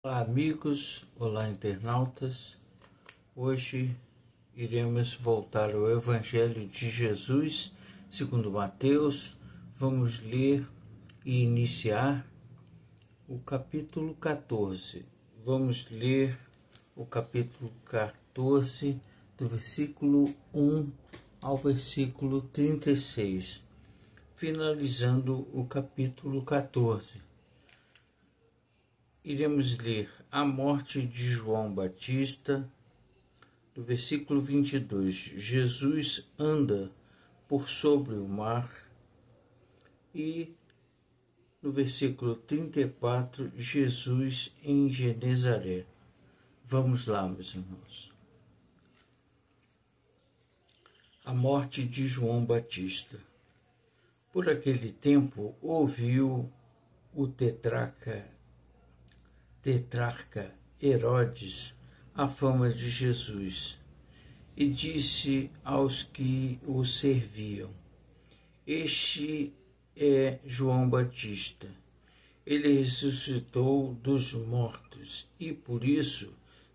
Olá amigos, olá internautas. Hoje iremos voltar ao Evangelho de Jesus segundo Mateus. Vamos ler e iniciar o capítulo 14. Vamos ler o capítulo 14 do versículo 1 ao versículo 36, finalizando o capítulo 14. Iremos ler a morte de João Batista, do versículo 22. Jesus anda por sobre o mar. E no versículo 34, Jesus em Genezaré. Vamos lá, meus irmãos. A morte de João Batista. Por aquele tempo, ouviu o tetrarca Herodes a fama de Jesus e disse aos que o serviam: Este é João Batista. Ele ressuscitou dos mortos e por isso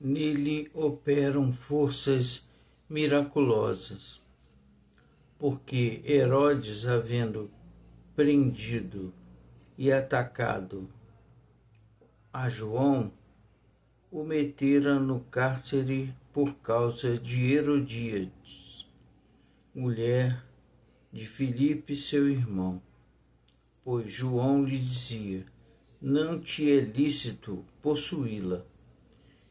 nele operam forças miraculosas. Porque Herodes, havendo prendido e atacado a João, o metera no cárcere por causa de Herodíades, mulher de Filipe, seu irmão. Pois João lhe dizia: não te é lícito possuí-la.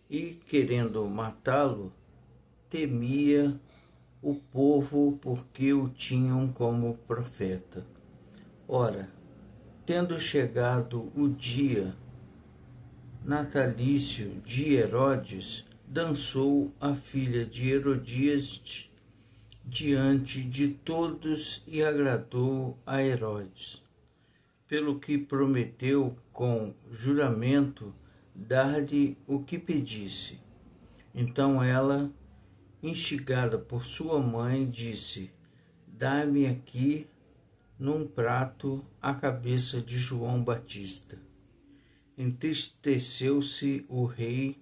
E, querendo matá-lo, temia o povo porque o tinham como profeta. Ora, tendo chegado o dia natalício de Herodes, dançou a filha de Herodíades diante de todos e agradou a Herodes, pelo que prometeu com juramento dar-lhe o que pedisse. Então ela, instigada por sua mãe, disse: dá-me aqui num prato a cabeça de João Batista. Entristeceu-se o rei,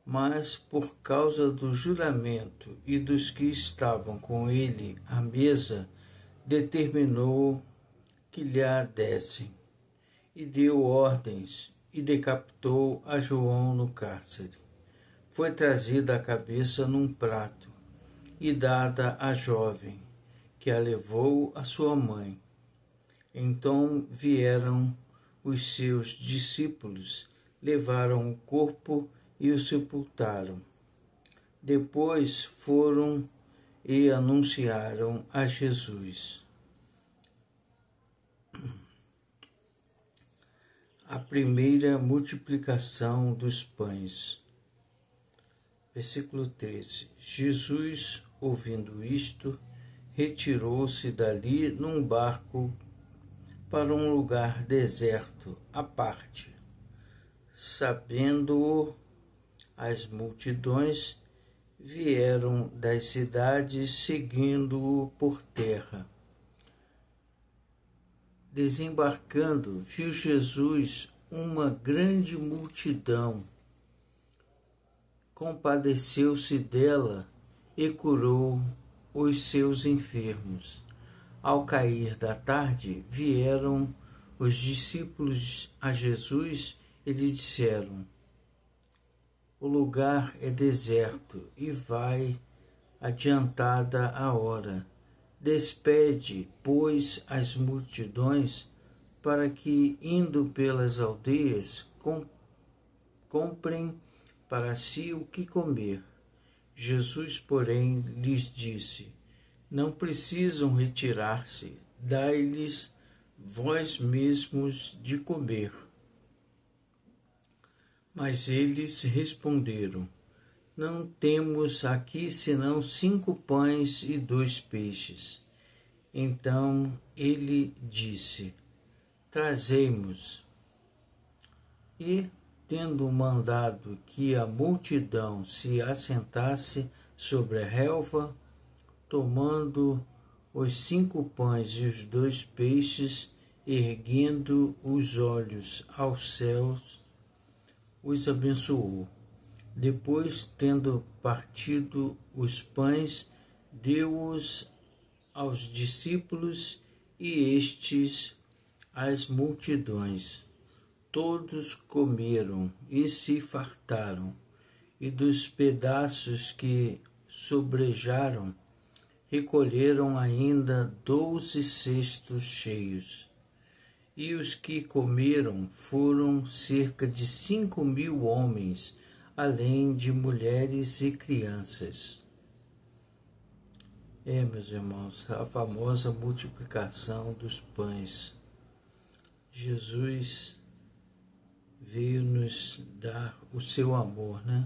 mas por causa do juramento e dos que estavam com ele à mesa, determinou que lhe a dessem, e deu ordens e decapitou a João no cárcere. Foi trazida a cabeça num prato e dada à jovem, que a levou à sua mãe. Então vieram os seus discípulos, levaram o corpo e o sepultaram. Depois foram e anunciaram a Jesus. A primeira multiplicação dos pães. Versículo 13. Jesus, ouvindo isto, retirou-se dali num barco para um lugar deserto, à parte. Sabendo-o, as multidões vieram das cidades seguindo-o por terra. Desembarcando, viu Jesus uma grande multidão. Compadeceu-se dela e curou os seus enfermos. Ao cair da tarde, vieram os discípulos a Jesus e lhe disseram: o lugar é deserto e vai adiantada a hora. Despede, pois, as multidões, para que, indo pelas aldeias, comprem para si o que comer. Jesus, porém, lhes disse: não precisam retirar-se, dai-lhes vós mesmos de comer. Mas eles responderam: não temos aqui senão 5 pães e 2 peixes. Então ele disse: trazei-mos. E, tendo mandado que a multidão se assentasse sobre a relva, tomando os 5 pães e os 2 peixes, erguendo os olhos aos céus, os abençoou. Depois, tendo partido os pães, deu-os aos discípulos e estes às multidões. Todos comeram e se fartaram, e dos pedaços que sobrejaram, recolheram ainda 12 cestos cheios. E os que comeram foram cerca de 5.000 homens, além de mulheres e crianças. Meus irmãos, a famosa multiplicação dos pães. Jesus veio nos dar o seu amor, né?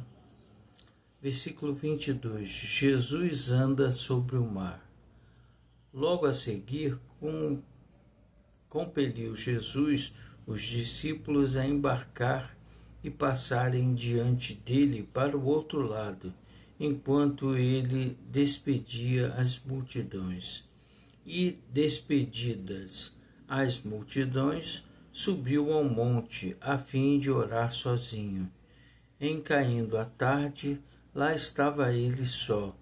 Versículo 22. Jesus anda sobre o mar. Logo a seguir, compeliu Jesus os discípulos a embarcar e passarem diante dele para o outro lado, enquanto ele despedia as multidões. E, despedidas as multidões, subiu ao monte a fim de orar sozinho. Em caindo a tarde, lá estava ele só.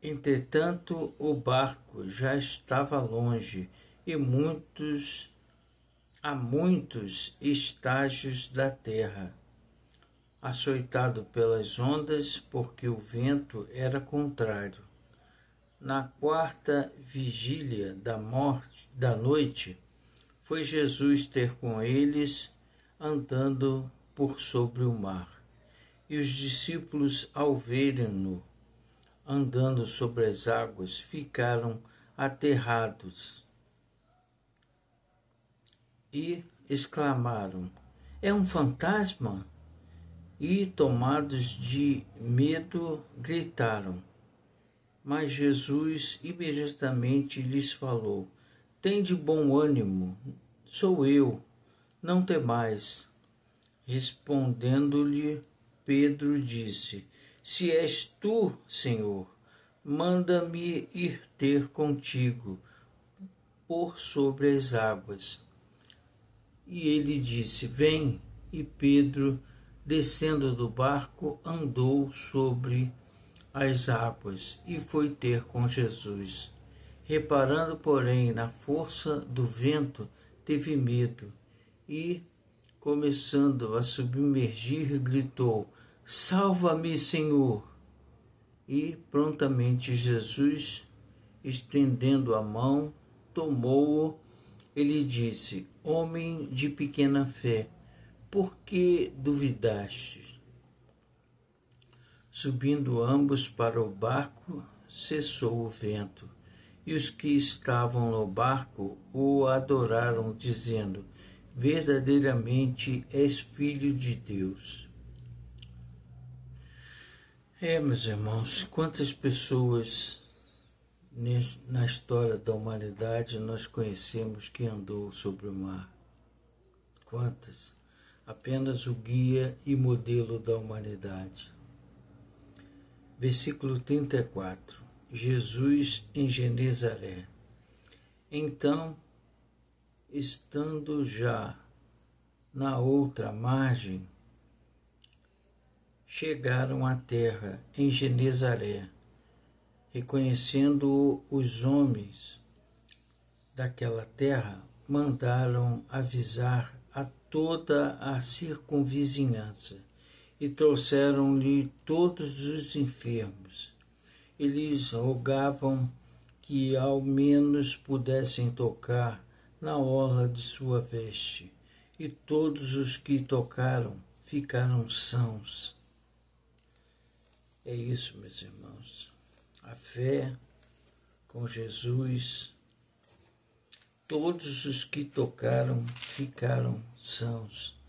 Entretanto, o barco já estava longe e a muitos estágios da terra, açoitado pelas ondas, porque o vento era contrário. Na quarta vigília da noite, foi Jesus ter com eles, andando por sobre o mar. E os discípulos, ao verem-no andando sobre as águas, ficaram aterrados e exclamaram: é um fantasma? E, tomados de medo, gritaram. Mas Jesus imediatamente lhes falou: tende bom ânimo, sou eu, não temais. Respondendo-lhe, Pedro disse: se és tu, Senhor, manda-me ir ter contigo por sobre as águas. E ele disse: vem. E Pedro, descendo do barco, andou sobre as águas e foi ter com Jesus. Reparando, porém, na força do vento, teve medo e, começando a submergir, gritou: salva-me, Senhor! E prontamente Jesus, estendendo a mão, tomou-o e lhe disse: homem de pequena fé, por que duvidaste? Subindo ambos para o barco, cessou o vento, e os que estavam no barco o adoraram, dizendo: verdadeiramente és filho de Deus. Meus irmãos, quantas pessoas na história da humanidade nós conhecemos que andou sobre o mar? Quantas? Apenas o guia e modelo da humanidade. Versículo 34. Jesus em Genezaré. Então, estando já na outra margem, chegaram à terra em Genezaré. Reconhecendo os homens daquela terra, mandaram avisar a toda a circunvizinhança e trouxeram-lhe todos os enfermos. Eles rogavam que ao menos pudessem tocar na orla de sua veste, e todos os que tocaram ficaram sãos. É isso, meus irmãos. A fé com Jesus, todos os que tocaram ficaram sãos.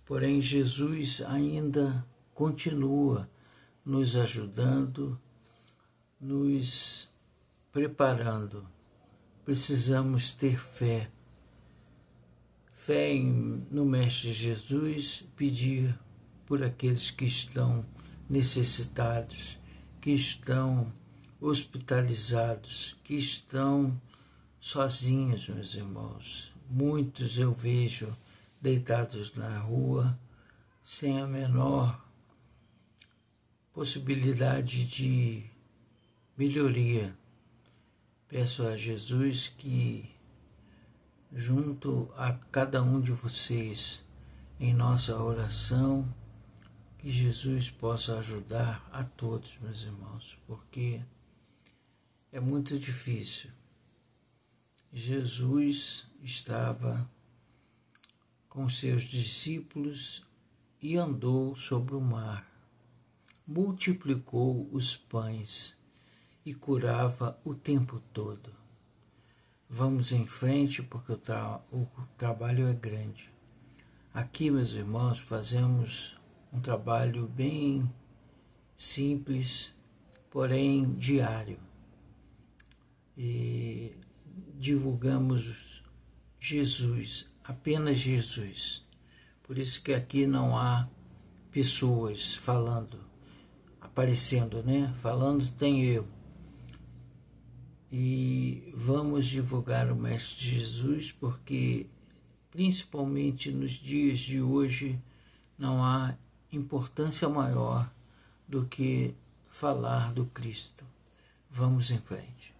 Porém, Jesus ainda continua nos ajudando, nos preparando. Precisamos ter fé. Fé no Mestre Jesus, pedir por aqueles que estão necessitados, que estão hospitalizados, que estão sozinhos, meus irmãos. Muitos eu vejo deitados na rua, sem a menor possibilidade de melhoria. Peço a Jesus que, junto a cada um de vocês, em nossa oração, que Jesus possa ajudar a todos, meus irmãos, porque é muito difícil. Jesus estava com seus discípulos e andou sobre o mar, multiplicou os pães e curava o tempo todo. Vamos em frente, porque o trabalho é grande. Aqui, meus irmãos, fazemos um trabalho bem simples, porém diário. E divulgamos Jesus, apenas Jesus. Por isso que aqui não há pessoas falando, aparecendo, né? Falando tem eu. E vamos divulgar o Mestre Jesus, porque principalmente nos dias de hoje não há importância maior do que falar do Cristo. Vamos em frente.